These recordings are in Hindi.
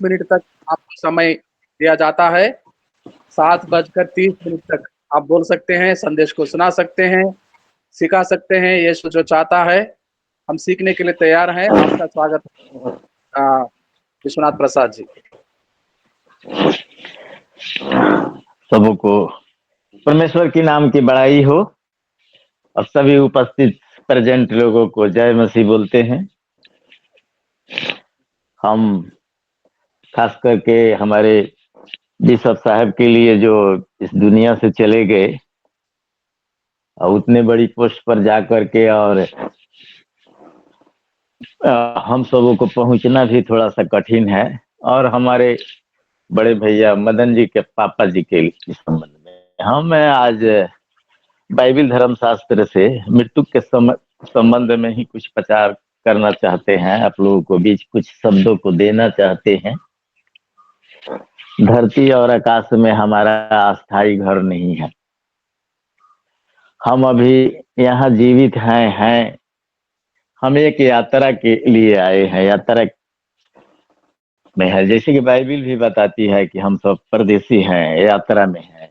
मिनट तक आपको समय दिया जाता है। 7:30 तक आप बोल सकते हैं, संदेश को सुना सकते हैं, सिखा सकते हैं। यीशु जो चाहता है, हम सीखने के लिए तैयार हैं। आपका स्वागत है विश्वनाथ प्रसाद जी। सबको परमेश्वर के नाम की बड़ाई हो और सभी उपस्थित प्रेजेंट लोगों को जय मसीह बोलते हैं। हम खास करके हमारे बिशप साहब के लिए जो इस दुनिया से चले गए और उतने बड़ी पोस्ट पर जा करके और हम सबों को पहुंचना भी थोड़ा सा कठिन है। और हमारे बड़े भैया मदन जी के पापा जी के संबंध में हम आज बाइबल धर्मशास्त्र से मृत्यु के संबंध में ही कुछ प्रचार करना चाहते हैं। आप लोगों को बीच कुछ शब्दों को देना चाहते हैं। धरती और आकाश में हमारा अस्थाई घर नहीं है। हम अभी यहाँ जीवित हैं। हम एक यात्रा के लिए आए हैं, यात्रा में है। जैसे कि बाइबल भी बताती है कि हम सब परदेसी हैं, यात्रा में हैं।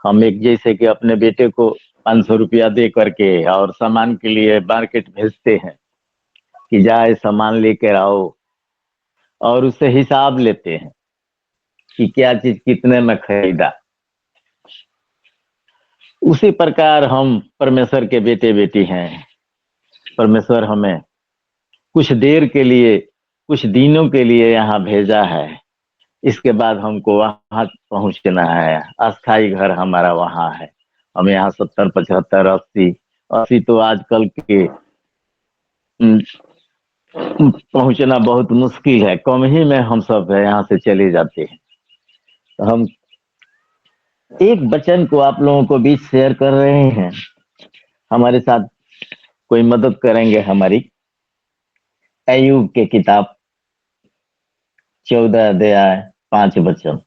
हम एक जैसे कि अपने बेटे को 500 रुपया दे करके और सामान के लिए मार्केट भेजते हैं कि जाए सामान लेकर आओ, और उससे हिसाब लेते हैं कि क्या चीज कितने में खरीदा। उसी प्रकार हम परमेश्वर के बेटे बेटी हैं। परमेश्वर हमें कुछ देर के लिए, कुछ दिनों के लिए यहाँ भेजा है। इसके बाद हमको वहां पहुंचना है। अस्थाई घर हमारा वहां है। हम यहाँ 70, 75, 80 तो आजकल के पहुंचना बहुत मुश्किल है। कम ही में हम सब यहाँ से चले जाते हैं। तो हम एक वचन को आप लोगों को बीच शेयर कर रहे हैं। हमारे साथ कोई मदद करेंगे हमारी। अय्यूब के किताब 14 अध्याय 5 वचन।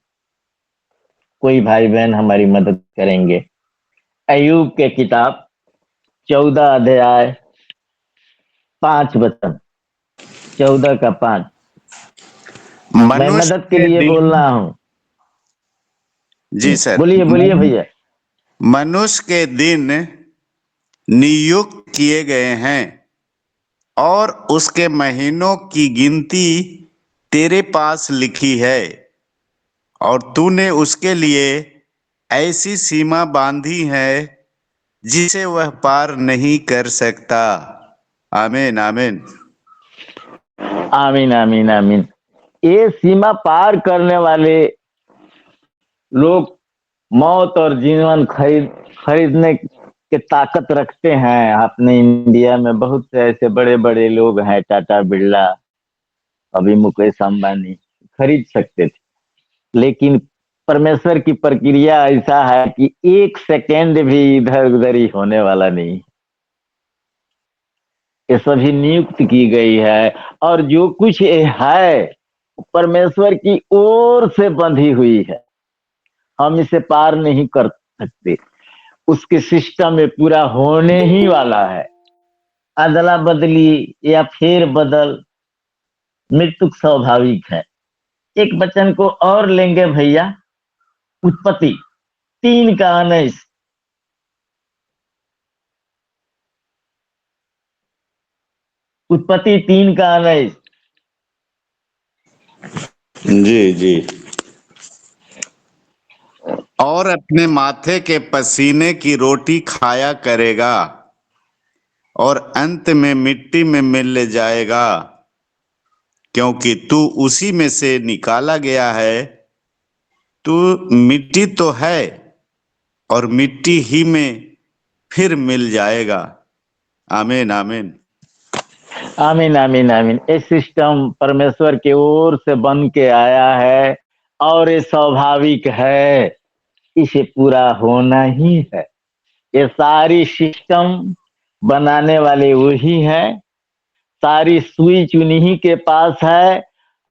कोई भाई बहन हमारी मदद करेंगे। अय्यूब के किताब 14 अध्याय 5 वचन। 14 का 5। मैं मनुष्य मदद के के लिए बोल दिन, रहा हूँ। जी सर, बोलिए बोलिए भैया। मनुष्य के दिन नियुक्त किए गए हैं और उसके महीनों की गिनती तेरे पास लिखी है, और तूने उसके लिए ऐसी सीमा बांधी है जिसे वह पार नहीं कर सकता। आमीन आमीन आमीन आमीन आमीन। ये सीमा पार करने वाले लोग मौत और जीवन खरीदने के ताकत रखते हैं। अपने इंडिया में बहुत से ऐसे बड़े बड़े लोग हैं, टाटा बिरला, अभी मुकेश अंबानी खरीद सकते थे। लेकिन परमेश्वर की प्रक्रिया ऐसा है कि एक सेकेंड भी इधर उधर ही होने वाला नहीं। ये सभी नियुक्त की गई है, और जो कुछ ये है परमेश्वर की ओर से बंधी हुई है। हम इसे पार नहीं कर सकते। उसके सिस्टम में पूरा होने ही वाला है। अदला बदली या फेर बदल मृत्यु स्वाभाविक है। एक वचन को और लेंगे भैया, उत्पत्ति 3 का 19। उत्पत्ति 3 का 19। जी जी। और अपने माथे के पसीने की रोटी खाया करेगा और अंत में मिट्टी में मिल जाएगा, क्योंकि तू उसी में से निकाला गया है। तू मिट्टी तो है और मिट्टी ही में फिर मिल जाएगा। आमीन आमीन आमीन आमीन आमीन। ये सिस्टम परमेश्वर की ओर से बन के आया है और ये स्वाभाविक है। इसे पूरा होना ही है। ये सारी सिस्टम बनाने वाले वही हैं। सारी स्विच उन्हीं के पास है।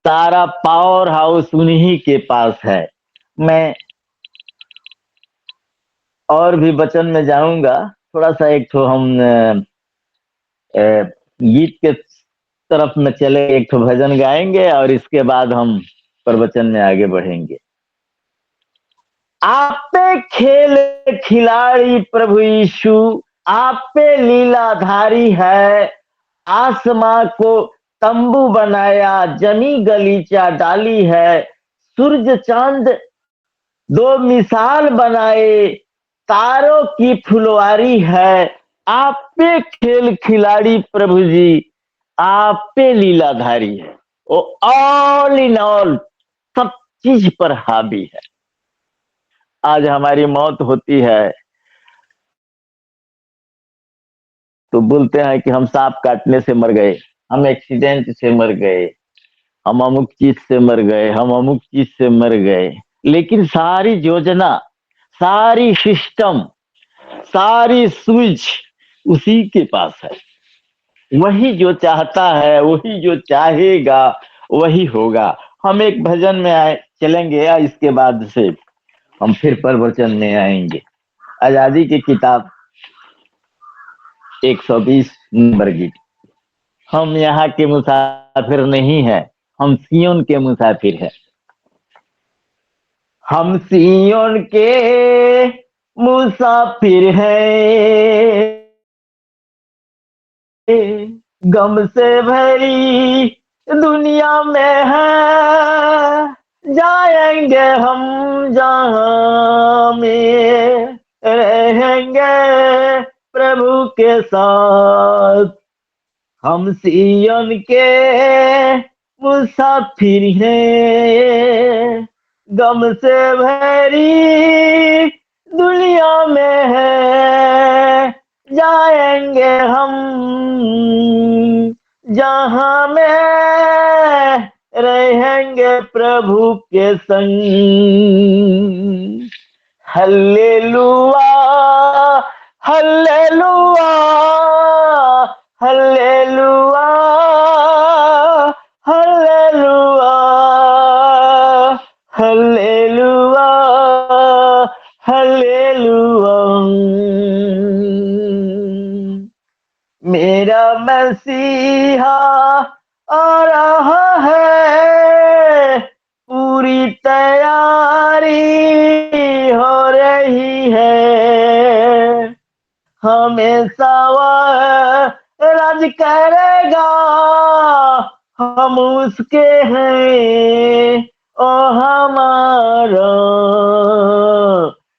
सारा पावर हाउस उन्हीं के पास है। मैं और भी वचन में जाऊंगा। थोड़ा सा एक तो हम गीत के तरफ में चले, एक तो भजन गाएंगे और इसके बाद हम प्रवचन में आगे बढ़ेंगे। आप पे खेल खिलाड़ी प्रभु यीशु, आप पे लीलाधारी है। आसमां को तंबू बनाया, जमी गलीचा डाली है। सूरज चांद दो मिसाल बनाए, तारों की फुलवारी है। आप पे खेल खिलाड़ी प्रभु जी, आप पे लीलाधारी है। वो ऑल इन ऑल, सब चीज पर हावी है। आज हमारी मौत होती है तो बोलते हैं कि हम सांप काटने से मर गए, हम एक्सीडेंट से मर गए, हम अमुक चीज से मर गए, हम अमुक चीज से मर गए। लेकिन सारी योजना, सारी सिस्टम, सारी स्विच उसी के पास है। वही जो चाहता है, वही जो चाहेगा वही होगा। हम एक भजन में आए चलेंगे या इसके बाद से हम फिर प्रवचन में आएंगे। आजादी की किताब 120 नंबर गीत। हम यहाँ के मुसाफिर नहीं है, हम सियोन के मुसाफिर हैं। हम सियोन के मुसाफिर हैं, गम से भरी दुनिया में है। जाएंगे हम जहां में, रहेंगे प्रभु के साथ। हम सियोन के मुसाफिर हैं, गम से भरी दुनिया में है। जाएंगे हम जहां में, रहेंगे प्रभु के संग। Hallelujah hallelujah hallelujah hallelujah hallelujah hallelujah. मेरा मसीहा आ रहा है, पूरी तैयारी हो रही है। हमेशा वह राज करेगा, हम उसके हैं ओ हमारा।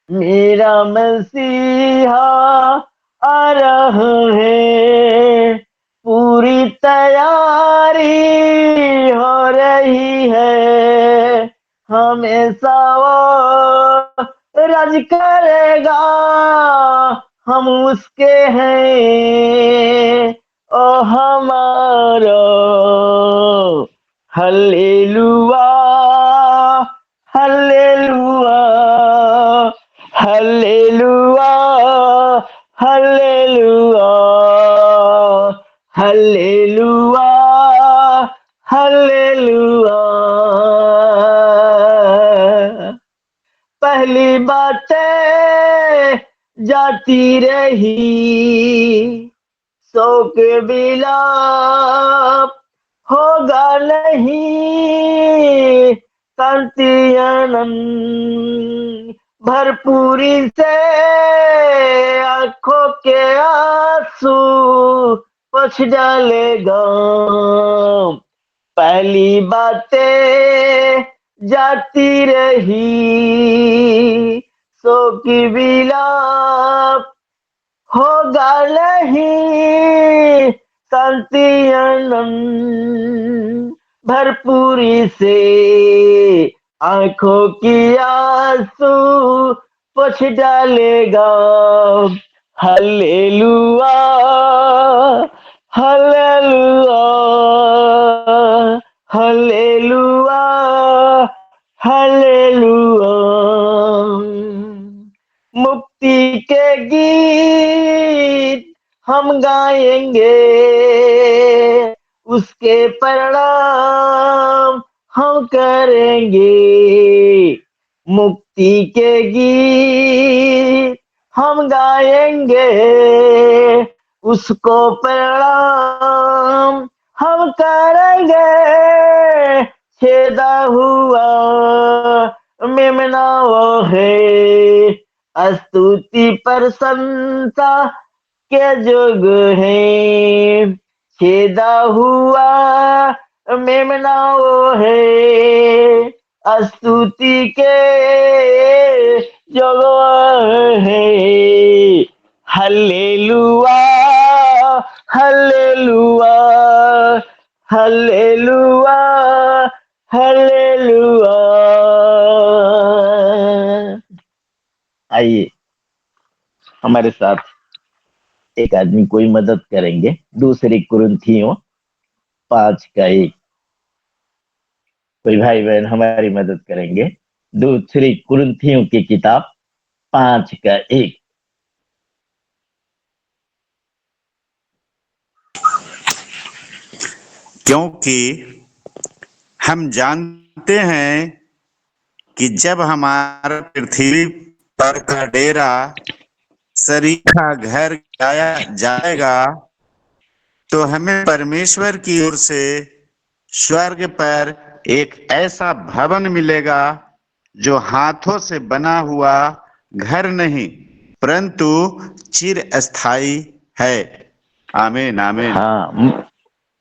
मेरा मसीहा आ रहा है, पूरी तैयारी हो रही है। हमेशा वो राज करेगा, हम उसके हैं ओ हमारा। Hallelujah hallelujah hallelujah hallelujah hallelujah hallelujah. पहली बातें जाती रही, शोक विलाप होगा नहीं। शांति आनंद भरपूरी से आंखों के आंसू पोंछ डालेगा। पहली बातें जाती रही, शोक विलाप होगा नहीं। शांति आनंद भरपूरी से आंखों की आंसू पोंछ डालेगा। Hallelujah hallelujah hallelujah hallelujah. मुक्ति के गीत हम गाएंगे, उसके परिणाम हम करेंगे। मुक्ति के गीत हम गाएंगे, उसको परिणाम हम करेंगे छेदा हुआ मेमना वो है, स्तुति प्रशंसा के जोग है, छेदा हुआ मेमना वो है, स्तुति के जोग है। Hallelujah hallelujah hallelujah hallelujah. आइए हमारे साथ एक आदमी कोई मदद करेंगे, दूसरी कुरिन्थियों 5:1। कोई भाई बहन हमारी मदद करेंगे, दूसरी कुरिन्थियों की किताब 5:1। क्योंकि हम जानते हैं कि जब हमारा पृथ्वी पर का डेरा शरीर का घर गिराया जाएगा तो हमें परमेश्वर की ओर से स्वर्ग पर एक ऐसा भवन मिलेगा जो हाथों से बना हुआ घर नहीं परंतु चिर अस्थाई है। आमीन आमीन। हाँ,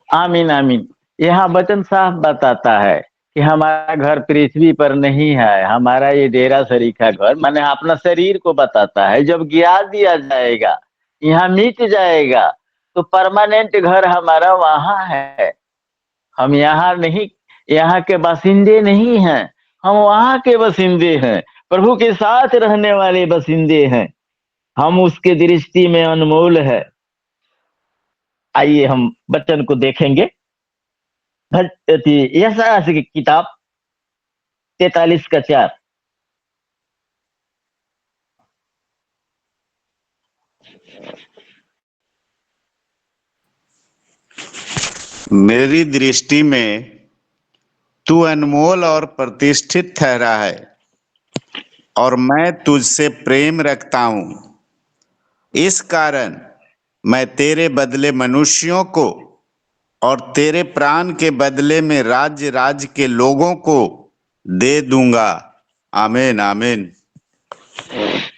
आमीन आमीन। यहाँ वचन साफ बताता है कि हमारा घर पृथ्वी पर नहीं है, हमारा ये डेरा सरीखा घर माने अपना शरीर को बताता है। जब गिरा दिया जाएगा, यहाँ मिट जाएगा, तो परमानेंट घर हमारा वहां है। हम यहाँ नहीं, यहाँ के बासिंदे नहीं हैं, हम वहां के बासिंदे हैं, प्रभु के साथ रहने वाले बासिंदे हैं। हम उसके दृष्टि में अनमोल है। आइए हम वचन को देखेंगे। यशायाह की किताब 43:4। मेरी दृष्टि में तू अनमोल और प्रतिष्ठित ठहरा है और मैं तुझसे प्रेम रखता हूं। इस कारण मैं तेरे बदले मनुष्यों को और तेरे प्राण के बदले में राज्य राज्य के लोगों को दे दूंगा। आमीन आमीन।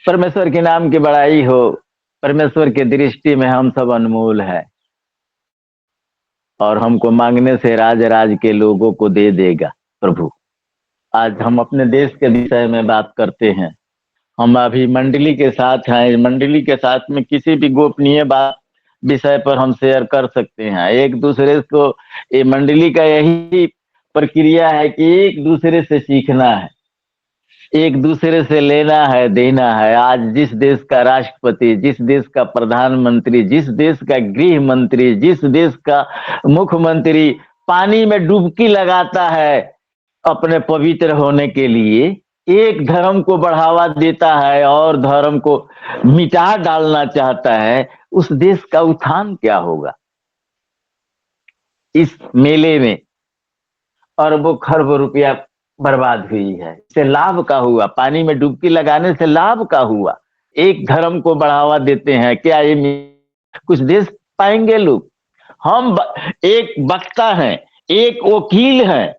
परमेश्वर के नाम की बड़ाई हो। परमेश्वर के दृष्टि में हम सब अनमोल है और हमको मांगने से राज राज के लोगों को दे देगा प्रभु। आज हम अपने देश के विषय में बात करते हैं। हम अभी मंडली के साथ हैं, मंडली के साथ में किसी भी गोपनीय बात विषय पर हम शेयर कर सकते हैं। एक दूसरे को, ये मंडली का यही प्रक्रिया है कि एक दूसरे से सीखना है, एक दूसरे से लेना है, देना है। आज जिस देश का राष्ट्रपति, जिस देश का प्रधानमंत्री, जिस देश का गृह मंत्री, जिस देश का मुख्यमंत्री पानी में डुबकी लगाता है अपने पवित्र होने के लिए, एक धर्म को बढ़ावा देता है और धर्म को मिटा डालना चाहता है, उस देश का उत्थान क्या होगा? इस मेले में अरबों खरबों रुपया बर्बाद हुई है। इससे लाभ का हुआ? पानी में डुबकी लगाने से लाभ का हुआ? एक धर्म को बढ़ावा देते हैं, क्या ये कुछ देश पाएंगे लोग? हम एक वक्ता हैं, एक वकील हैं,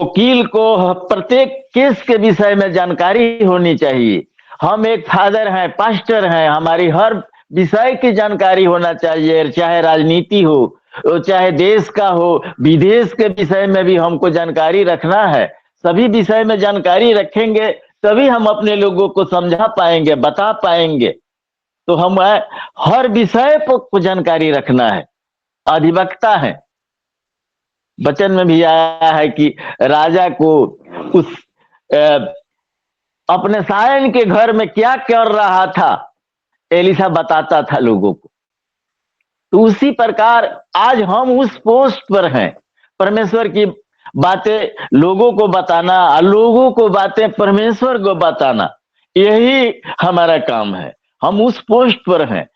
वकील को प्रत्येक केस के विषय में जानकारी होनी चाहिए। हम एक फादर हैं, पास्टर हैं, हमारी हर विषय की जानकारी होना चाहिए, चाहे राजनीति हो, चाहे देश का हो, विदेश के विषय में भी हमको जानकारी रखना है। सभी विषय में जानकारी रखेंगे तभी हम अपने लोगों को समझा पाएंगे, बता पाएंगे। तो हम हर विषय को जानकारी रखना है। अधिवक्ता है, वचन में भी आया है कि राजा को उस अपने सायन के घर में क्या कर रहा था एलिशा बताता था लोगों को। तो उसी प्रकार आज हम उस पोस्ट पर हैं, परमेश्वर की बातें लोगों को बताना और लोगों को बातें परमेश्वर को बताना, यही हमारा काम है। हम उस पोस्ट पर हैं।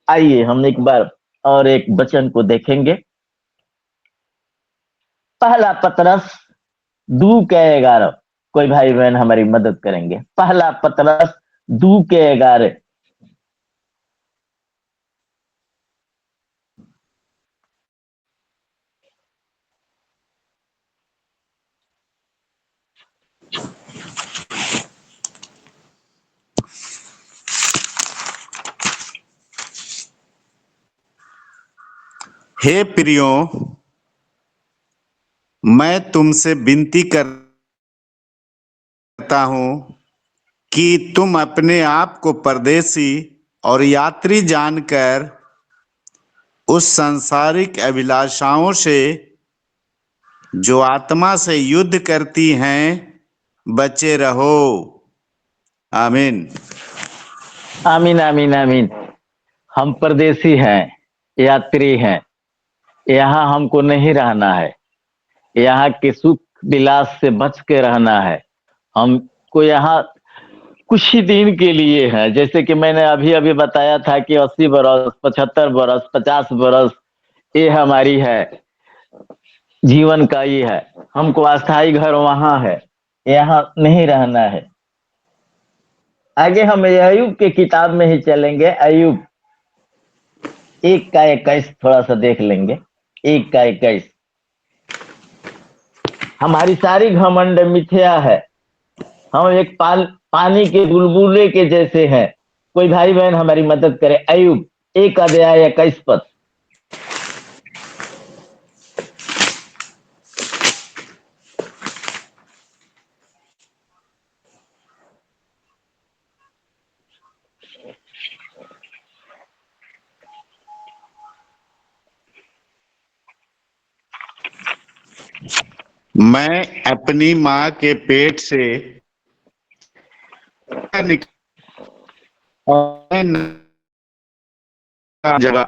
आइए हम एक बार और एक वचन को देखेंगे। पहला पतरस 2:11। कोई भाई बहन हमारी मदद करेंगे? पहला पतरस 2:11। हे प्रियो, मैं तुमसे विनती करता हूं कि तुम अपने आप को परदेसी और यात्री जानकर उस सांसारिक अभिलाषाओं से जो आत्मा से युद्ध करती हैं बचे रहो। आमीन। आमीन आमीन आमीन। हम परदेसी हैं, यात्री हैं। यहाँ हमको नहीं रहना है। यहाँ के सुख विलास से बच के रहना है। हमको यहाँ कुछ ही दिन के लिए है। जैसे कि मैंने अभी अभी बताया था कि 80 बरस, 75 बरस, 50 बरस ये हमारी है, जीवन का ये है। हमको अस्थाई घर वहां है, यहाँ नहीं रहना है। आगे हम अय्यूब के किताब में ही चलेंगे। अय्यूब 1 का 21 थोड़ा सा देख लेंगे। 1 का 21। हमारी सारी घमंड मिथ्या है। हम एक पानी के बुलबुले के जैसे हैं। कोई भाई बहन हमारी मदद करे। अय्यूब 1 अध्याय 21 पद। मैं अपनी माँ के पेट से जगह।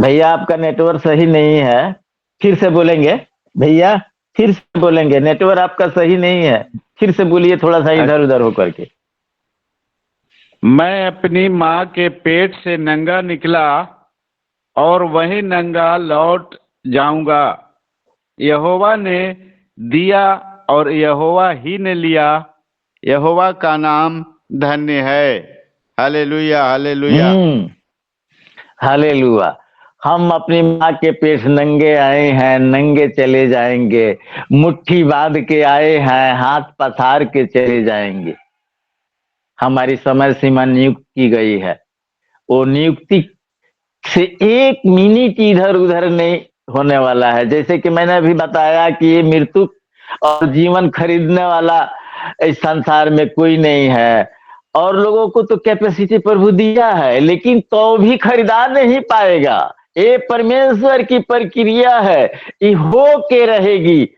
भैया आपका नेटवर्क सही नहीं है, फिर से बोलेंगे। भैया फिर से बोलेंगे, नेटवर्क आपका सही नहीं है, फिर से बोलिए थोड़ा सा इधर उधर होकर के। मैं अपनी माँ के पेट से नंगा निकला और वही नंगा लौट जाऊंगा। यहोवा ने दिया और यहोवा ही ने लिया। यहोवा का नाम धन्य है। Hallelujah hallelujah. हालेलुया। हम अपनी माँ के पेट नंगे आए हैं, नंगे चले जाएंगे। मुट्ठी बांध के आए हैं, हाथ पसार के चले जाएंगे। हमारी समय सीमा नियुक्त की गई है। वो नियुक्ति से 1 मिनट इधर उधर नहीं होने वाला है। जैसे कि मैंने अभी बताया कि ये मृत्यु और जीवन खरीदने वाला इस संसार में कोई नहीं है। और लोगों को तो कैपेसिटी प्रभु दिया है, लेकिन तो भी खरीदा नहीं पाएगा। ये परमेश्वर की प्रक्रिया है, ये हो के रहेगी।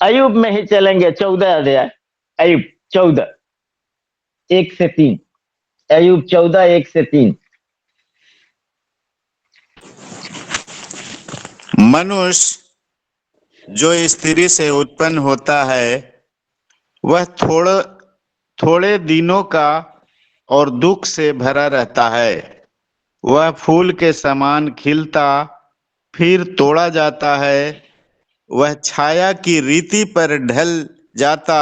अय्यूब में ही चलेंगे 14 अध्याय। अय्यूब 14 1 से 3। अय्यूब 14 1 से 3। मनुष्य जो स्त्री से उत्पन्न होता है वह थोड़े दिनों का और दुख से भरा रहता है। वह फूल के समान खिलता फिर तोड़ा जाता है। वह छाया की रीति पर ढल जाता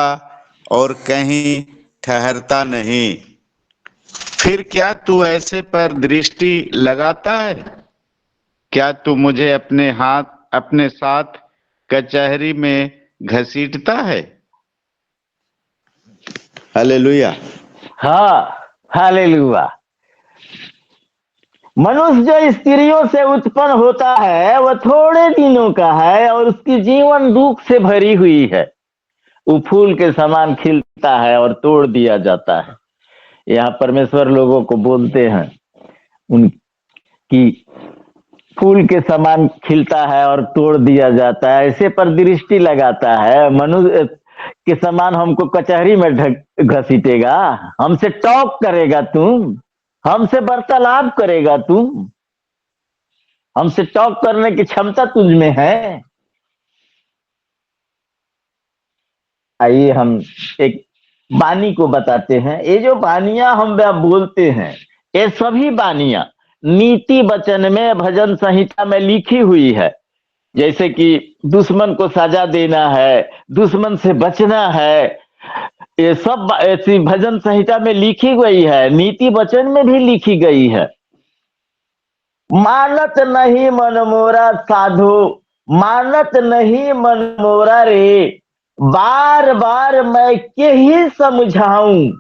और कहीं ठहरता नहीं। फिर क्या तू ऐसे पर दृष्टि लगाता है? क्या तू मुझे अपने साथ कचहरी में घसीटता है? हालेलुया। हाँ हालेलुया। मनुष्य जो स्त्रियों से उत्पन्न होता है वह थोड़े दिनों का है और उसकी जीवन दुख से भरी हुई है। वो फूल के समान खिलता है और तोड़ दिया जाता है। यहाँ परमेश्वर लोगों को बोलते हैं उनकी फूल के समान खिलता है और तोड़ दिया जाता है। ऐसे पर दृष्टि लगाता है। मनुष्य के समान हमको कचहरी में घसीटेगा, हमसे टॉक करेगा, तुम हमसे वार्तालाप करेगा, तुम हमसे टॉक करने की क्षमता तुझ में है। आइए हम एक वाणी को बताते हैं। ये जो वाणियां हम बोलते हैं, ये सभी वाणियां नीति वचन में, भजन संहिता में लिखी हुई है। जैसे कि दुश्मन को सजा देना है, दुश्मन से बचना है, ये सब ऐसी भजन संहिता में लिखी गई है, नीति वचन में भी लिखी गई है। मानत नहीं मन मोरा साधो, मानत नहीं मन मोरा रे, बार बार मैं के ही समझाऊं,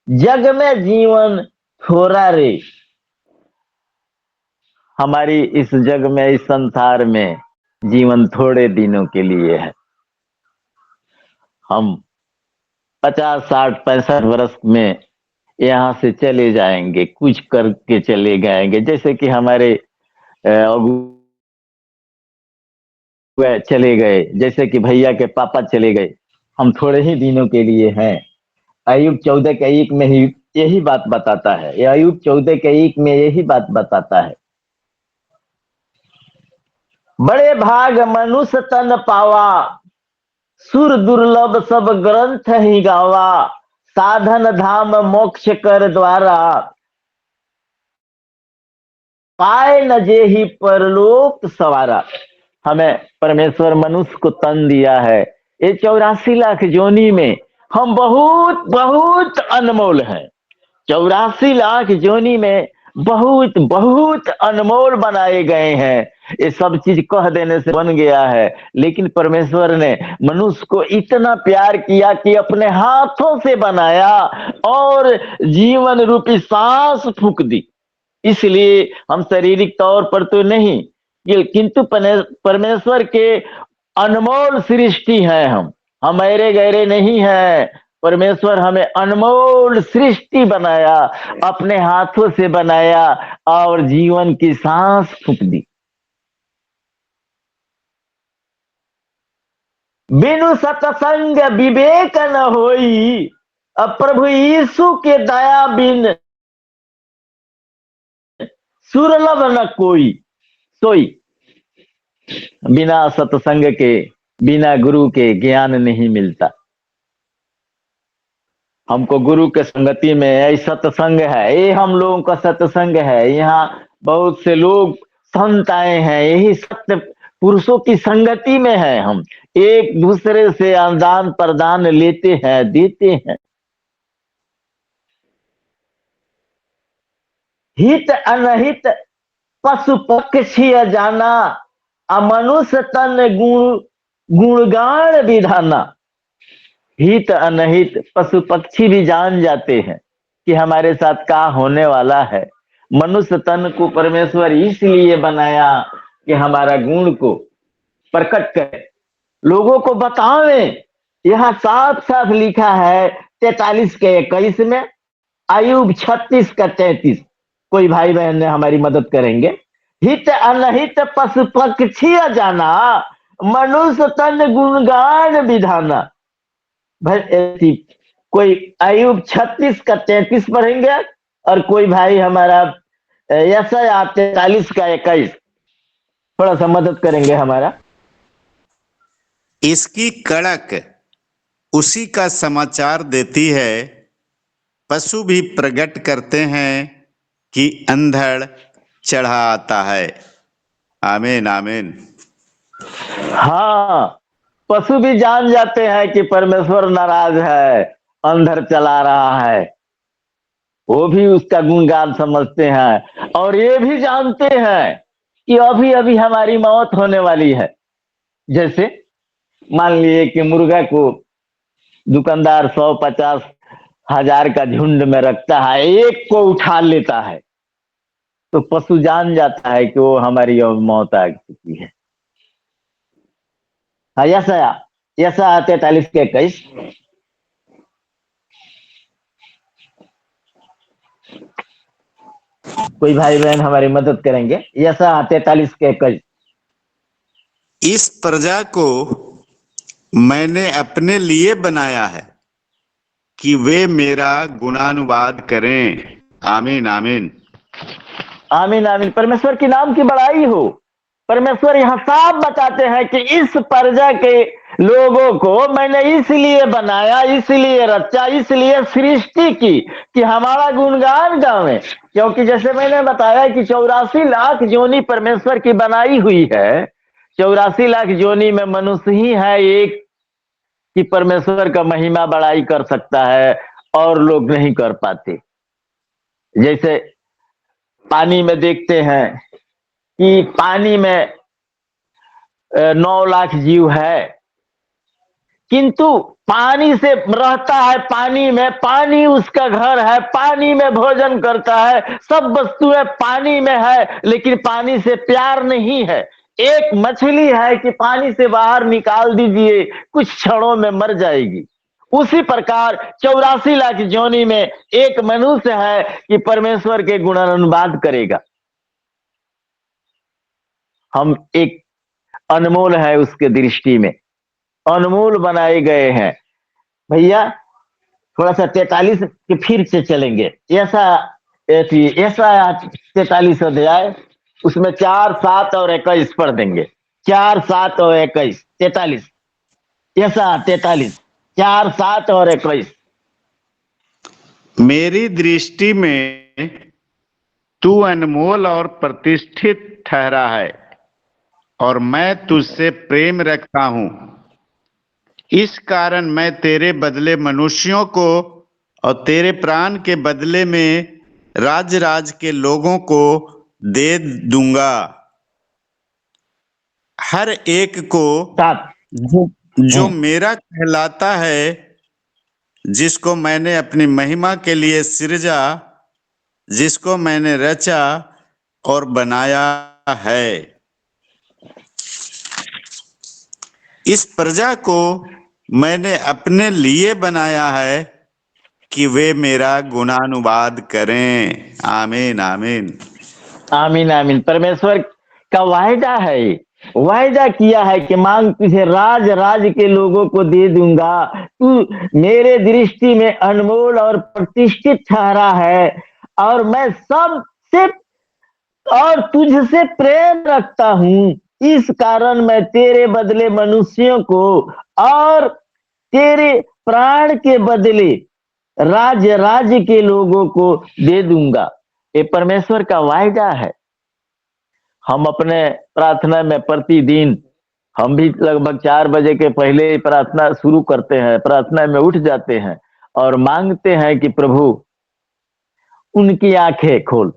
जग में जीवन थोड़ा रे हमारी इस जग में, इस संसार में जीवन थोड़े दिनों के लिए है। हम 50, 60, 65 वर्ष में यहाँ से चले जाएंगे, कुछ करके चले जाएंगे। जैसे कि हमारे चले गए, जैसे कि भैया के पापा चले गए, हम थोड़े ही दिनों के लिए हैं। अय्यूब 14:1 में ही यही बात बताता है। ये अय्यूब 14:1 में यही बात बताता है। बड़े भाग मनुष्य तन पावा, सुर दुर्लभ सब ग्रंथ ही गावा, साधन धाम मोक्ष कर द्वारा, पाए न जे ही परलोक सवारा। हमें परमेश्वर मनुष्य को तन दिया है। ये 84 लाख योनि में हम बहुत बहुत अनमोल हैं। 84 लाख योनि में बहुत बहुत अनमोल बनाए गए हैं। ये सब चीज कह देने से बन गया है, लेकिन परमेश्वर ने मनुष्य को इतना प्यार किया कि अपने हाथों से बनाया और जीवन रूपी सांस फूंक दी। इसलिए हम शारीरिक तौर पर तो नहीं, किंतु परमेश्वर के अनमोल सृष्टि है। हम ऐरे गहरे नहीं हैं। परमेश्वर हमें अनमोल सृष्टि बनाया, अपने हाथों से बनाया और जीवन की सांस फूंक दी। बिनु सत्संग विवेक न होई, अब प्रभु यीशु के दया बिन सुरलभ न कोई सोई। बिना सत्संग के, बिना गुरु के ज्ञान नहीं मिलता। हमको गुरु के संगति में यही सत्संग है, ये हम लोगों का सत्संग है। यहाँ बहुत से लोग संत आए हैं, यही सत्य पुरुषों की संगति में है। हम एक दूसरे से आदान प्रदान लेते हैं, देते हैं। हित अनहित पशु पक्षी जाना, अमनुष्य तन गुणगान विधाना। हित अनहित पशु पक्षी भी जान जाते हैं कि हमारे साथ क्या होने वाला है। मनुष्य तन को परमेश्वर इसलिए बनाया कि हमारा गुण को प्रकट करे, लोगों को बतावे। यहाँ साफ साफ लिखा है 43:21 में, अय्यूब 36:33। कोई भाई बहन ने हमारी मदद करेंगे। हित अनहित पशु पक्षी जाना, मनुष्य तन गुणगान विधाना। भाई कोई अय्यूब 36:33 पढ़ेंगे और कोई भाई हमारा यशायाह 43:21 थोड़ा सा मदद करेंगे हमारा। इसकी कड़क उसी का समाचार देती है, पशु भी प्रकट करते हैं कि अंधड़ चढ़ा आता है। आमीन आमीन। हाँ, पशु भी जान जाते हैं कि परमेश्वर नाराज है, अंधड़ चला रहा है। वो भी उसका गुणगान समझते हैं और ये भी जानते हैं कि अभी अभी हमारी मौत होने वाली है। जैसे मान लिए कि मुर्गा को दुकानदार 150 हजार का झुंड में रखता है, एक को उठा लेता है, तो पशु जान जाता है कि वो हमारी अब मौत आ चुकी है। हाँ, यशायाह 43:21। कोई भाई बहन हमारी मदद करेंगे। यशायाह 43:21। इस प्रजा को मैंने अपने लिए बनाया है कि वे मेरा गुणानुवाद करें। आमीन आमीन। आमीन आमीन। परमेश्वर के नाम की बड़ाई हो। परमेश्वर यहाँ साफ बताते हैं कि इस प्रजा के लोगों को मैंने इसलिए बनाया, इसलिए रचा, इसलिए सृष्टि की कि हमारा गुणगान गावे। क्योंकि जैसे मैंने बताया कि 84 लाख योनि परमेश्वर की बनाई हुई है। 84 लाख योनि में मनुष्य ही है एक कि परमेश्वर का महिमा बड़ाई कर सकता है और लोग नहीं कर पाते। जैसे पानी में देखते हैं कि पानी में 9 लाख जीव है, किंतु पानी से रहता है, पानी में, पानी उसका घर है, पानी में भोजन करता है, सब वस्तुएं पानी में है, लेकिन पानी से प्यार नहीं है। एक मछली है कि पानी से बाहर निकाल दीजिए, कुछ क्षणों में मर जाएगी। उसी प्रकार 84 लाख योनि में एक मनुष्य है कि परमेश्वर के गुणानुवाद करेगा। हम एक अनमोल है उसके दृष्टि में, अनमोल बनाए गए हैं। भैया थोड़ा सा 43 के फिर से चलेंगे, ऐसा 43 अध्याय, उसमें 4, 7 और 21 पढ़ देंगे। 4, 7 और 21, 43, ऐसा 43, 4, 7 और 21। मेरी दृष्टि में तू अनमोल और प्रतिष्ठित ठहरा है और मैं तुझसे प्रेम रखता हूं। इस कारण मैं तेरे बदले मनुष्यों को और तेरे प्राण के बदले में राज के लोगों को दे दूंगा। हर एक को 7। जो मेरा कहलाता है, जिसको मैंने अपनी महिमा के लिए सृजा, जिसको मैंने रचा और बनाया है। इस प्रजा को मैंने अपने लिए बनाया है कि वे मेरा गुणानुवाद करें। आमीन आमीन आमीन आमीन। परमेश्वर का वायदा है, वायदा किया है कि मांग तुझे राज के लोगों को दे दूंगा। तू मेरे दृष्टि में अनमोल और प्रतिष्ठित ठहरा है और मैं सबसे और तुझसे प्रेम रखता हूं। इस कारण मैं तेरे बदले मनुष्यों को और तेरे प्राण के बदले राज्य के लोगों को दे दूंगा। ये परमेश्वर का वायदा है। हम अपने प्रार्थना में प्रतिदिन, हम भी लगभग 4 बजे के पहले प्रार्थना शुरू करते हैं, प्रार्थना में उठ जाते हैं और मांगते हैं कि प्रभु उनकी आंखें खोल।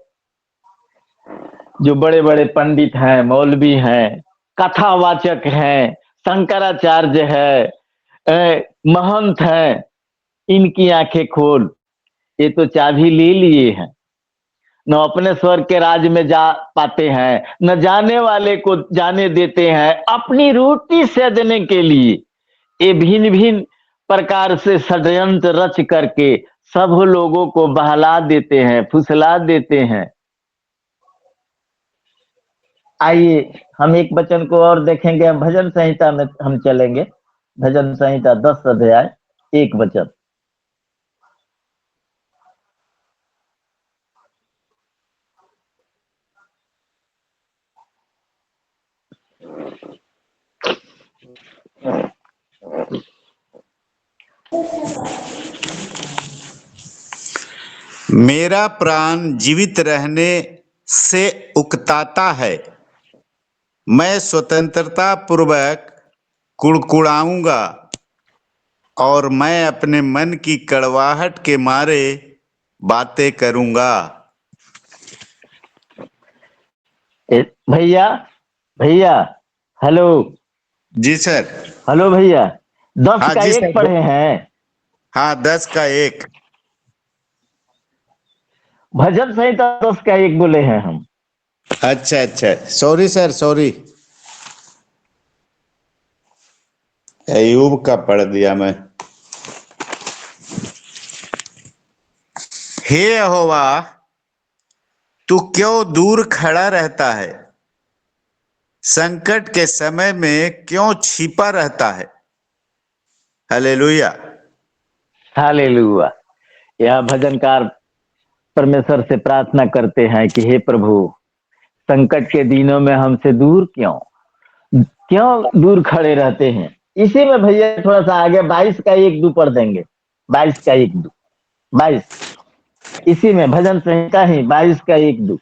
जो बड़े बड़े पंडित हैं, मौलवी हैं, कथावाचक हैं, शंकराचार्य है, महंत हैं, इनकी आंखें खोल। ये तो चाबी ले लिए हैं, न अपने स्वर्ग के राज में जा पाते हैं, न जाने वाले को जाने देते हैं। अपनी रोटी सजने के लिए ये भिन्न भिन्न प्रकार से षड्यंत्र रच करके सब लोगों को बहला देते हैं, फुसला देते हैं। आइए हम एक वचन को और देखेंगे। हम भजन संहिता में हम चलेंगे। भजन संहिता 10 अध्याय 1 वचन। मेरा प्राण जीवित रहने से उकताता है। मैं स्वतंत्रता पूर्वक कुड़कुड़ाऊंगा और मैं अपने मन की कड़वाहट के मारे बातें करूंगा। भैया भैया हेलो। जी सर। हेलो भैया, 10 हाँ का जी 1 सर। पढ़े हैं। हाँ 10 का 1। भजन संहिता 10 का 1 बोले हैं हम। अच्छा अच्छा, सॉरी सर, सॉरी। अयूब का पढ़ दिया मैं। हे यहोवा, तू क्यों दूर खड़ा रहता है? संकट के समय में क्यों छिपा रहता है? हालेलुया। हालेलुया। यह भजनकार परमेश्वर से प्रार्थना करते हैं कि हे प्रभु, संकट के दिनों में हमसे दूर क्यों दूर खड़े रहते हैं। इसी में भैया थोड़ा सा आगे 22 का 1-2 पढ़ देंगे। 22 का 1-2, 22, इसी में भजन संहिता ही 22 का 1-2।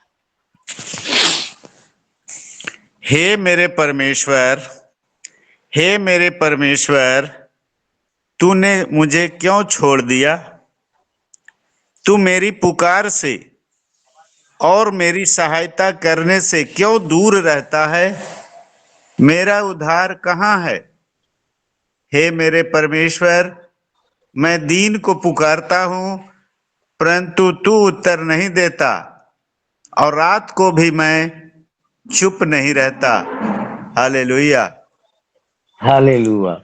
हे मेरे परमेश्वर, हे मेरे परमेश्वर, तूने मुझे क्यों छोड़ दिया? तू मेरी पुकार से और मेरी सहायता करने से क्यों दूर रहता है? मेरा उद्धार कहाँ है? हे मेरे परमेश्वर, मैं दीन को पुकारता हूँ, परंतु तू उत्तर नहीं देता, और रात को भी मैं चुप नहीं रहता। हालेलुया। हालेलुया।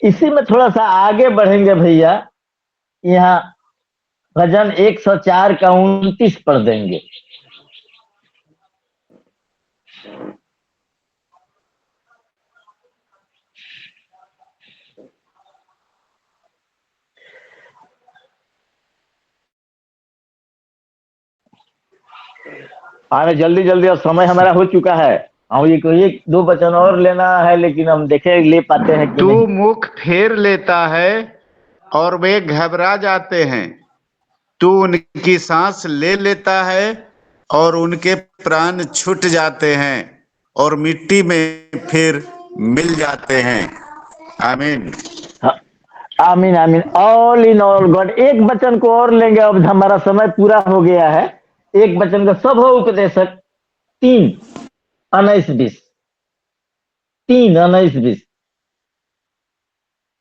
इसी में थोड़ा सा आगे बढ़ेंगे भैया, यहाँ भजन 104 का 29 पढ़ देंगे। आने जल्दी जल्दी, अब समय हमारा हो चुका है। हम ये कोई एक दो वचन और लेना है, लेकिन हम देखे ले पाते हैं कि तू नहीं। मुख फेर लेता है और वे घबरा जाते हैं। तू उनकी सांस ले लेता है और उनके प्राण छूट जाते हैं और मिट्टी में फिर मिल जाते हैं। आमीन। हाँ, आमीन आमीन। All in all God. एक वचन को और लेंगे, अब हमारा समय पूरा हो गया है। एक वचन का सब हो उपदेशक 3 19 20 3 19 20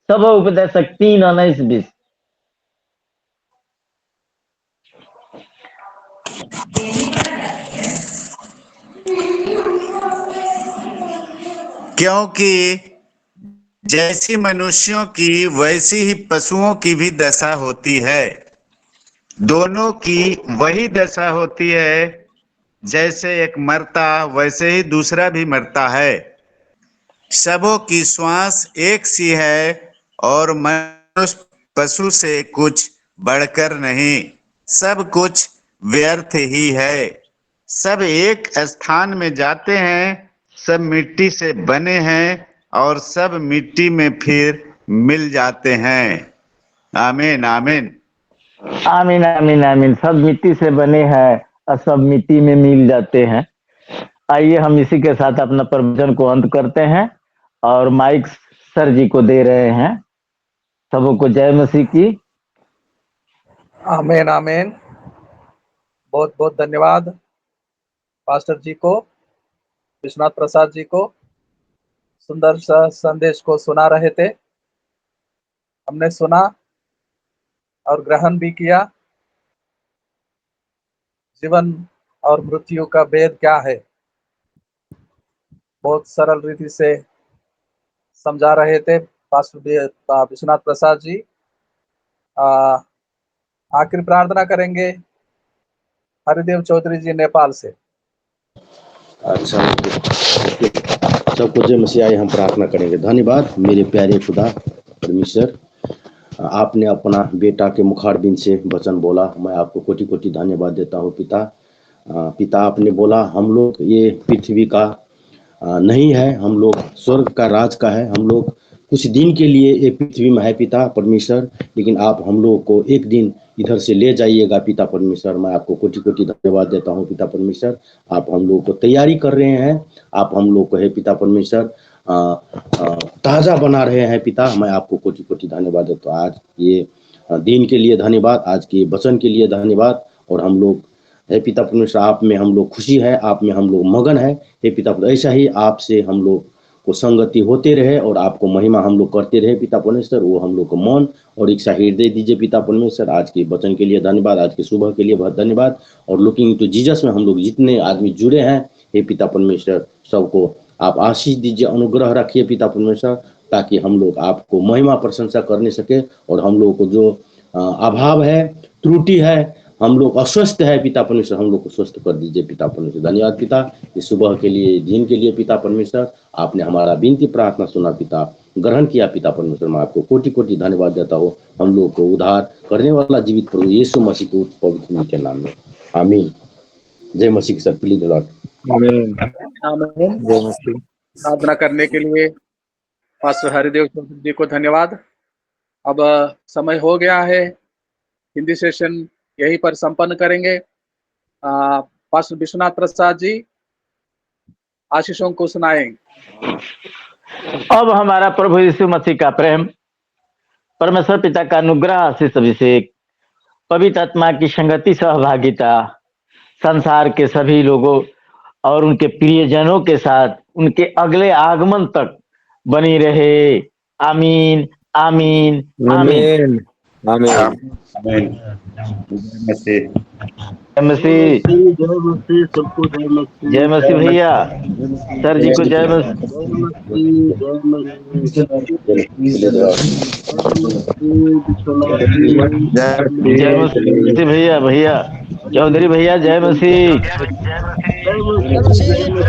सब हो उपदेशक 3 19 20। क्योंकि जैसी मनुष्यों की वैसी ही पशुओं की भी दशा होती है। दोनों की वही दशा होती है, जैसे एक मरता वैसे ही दूसरा भी मरता है। सबों की श्वास एक सी है और मनुष्य पशु से कुछ बढ़कर नहीं। सब कुछ व्यर्थ ही है। सब एक स्थान में जाते हैं, सब मिट्टी से बने हैं और सब मिट्टी में फिर मिल जाते हैं। आमीन आमीन। आमीन आमीन आमीन। सब मिट्टी से बने हैं और सब मिट्टी में मिल जाते हैं। आइए हम इसी के साथ अपना प्रवचन को अंत करते हैं और माइक सर जी को दे रहे हैं। सबों को जय मसीह की। आमीन आमीन। बहुत बहुत धन्यवाद पास्टर जी को, विश्वनाथ प्रसाद जी को। सुंदर सा संदेश को सुना रहे थे, हमने सुना और ग्रहण भी किया। जीवन और मृत्यु का भेद क्या है, बहुत सरल रीति से समझा रहे थे पास्टर विश्वनाथ प्रसाद जी। आखिर प्रार्थना करेंगे हरिदेव चौधरी जी नेपाल से। अच्छा, सबको जय मसीह आए। हम प्रार्थना करेंगे। धन्यवाद मेरे प्यारे खुदा परमेश्वर, आपने अपना बेटा के मुखारबिन से वचन बोला, मैं आपको कोटि कोटि धन्यवाद देता हूँ पिता। पिता आपने बोला हम लोग ये पृथ्वी का नहीं है, हम लोग स्वर्ग का राज का है। हम लोग कुछ दिन के लिए एक पृथ्वी में है पिता परमेश्वर, लेकिन आप हम लोग को एक दिन इधर से ले जाइएगा पिता परमेश्वर। मैं आपको कोटि कोटि धन्यवाद देता हूँ पिता परमेश्वर। आप हम लोग को तैयारी कर रहे हैं, आप हम लोग को है पिता परमेश्वर ताज़ा बना रहे हैं पिता। मैं आपको कोटि कोटि धन्यवाद देता हूँ। आज ये दिन के लिए धन्यवाद, आज के वचन के लिए धन्यवाद। और हम लोग हे पिता परमेश्वर, आप में हम लोग खुशी है, आप में हम लोग मगन है हे पिता परमेश्वर। ऐसा ही आपसे हम लोग को संगति होते रहे और आपको महिमा हम लोग करते रहे पिता परमेश्वर। वो हम लोग को मौन और इच्छा हृदय दीजिए पिता परमेश्वर। आज के वचन के लिए धन्यवाद, आज के सुबह के लिए बहुत धन्यवाद। और लुकिंग टू जीसस में हम लोग जितने आदमी जुड़े हैं हे पिता परमेश्वर, सबको आप आशीष दीजिए, अनुग्रह रखिए पिता परमेश्वर, ताकि हम लोग आपको महिमा प्रशंसा करने सके। और हम लोग को जो अभाव है, त्रुटि है, हम लोग अस्वस्थ है पिता परमेश्वर, हम लोग को स्वस्थ कर दीजिए पिता परमेश्वर। धन्यवाद पिता इस सुबह के लिए, दिन के लिए पिता परमेश्वर। आपने हमारा विनती प्रार्थना सुना पिता, ग्रहण किया पिता परमेश्वर। मैं आपको कोटि कोटि धन्यवाद देता हूँ। हम लोग को उद्धार करने वाला जीवित प्रभु यीशु मसीह के पवित्र नाम के नाम में आमीन। जय मसीह सर, प्लीज लॉर्ड। आमीन। जय मसीह। प्रार्थना करने के लिए पास्टर हरिदेव चौधरी जी को धन्यवाद। अब समय हो गया है, हिंदी सेशन यहीं पर संपन्न करेंगे। पास्टर विश्वनाथ प्रसाद जी आशीषों को सुनाएंगे। अब हमारा प्रभु यीशु मसीह का प्रेम, परमेश्वर पिता का अनुग्रह, आशीष, अभिषेक, पवित्र आत्मा की संगति, सहभागिता संसार के सभी लोगों और उनके प्रियजनों के साथ उनके अगले आगमन तक बनी रहे। आमीन आमीन आमीन। आमीन आमीन। जय मसीह। जय मसीह, सबको जय मसीह। जय मसीह भैया, सर जी को जय मसीह। जय मसीह, जय मसीह, जय मसीह भैया, भैया चौधरी भैया, जय मसीह। जय मसीह, जय मसीह।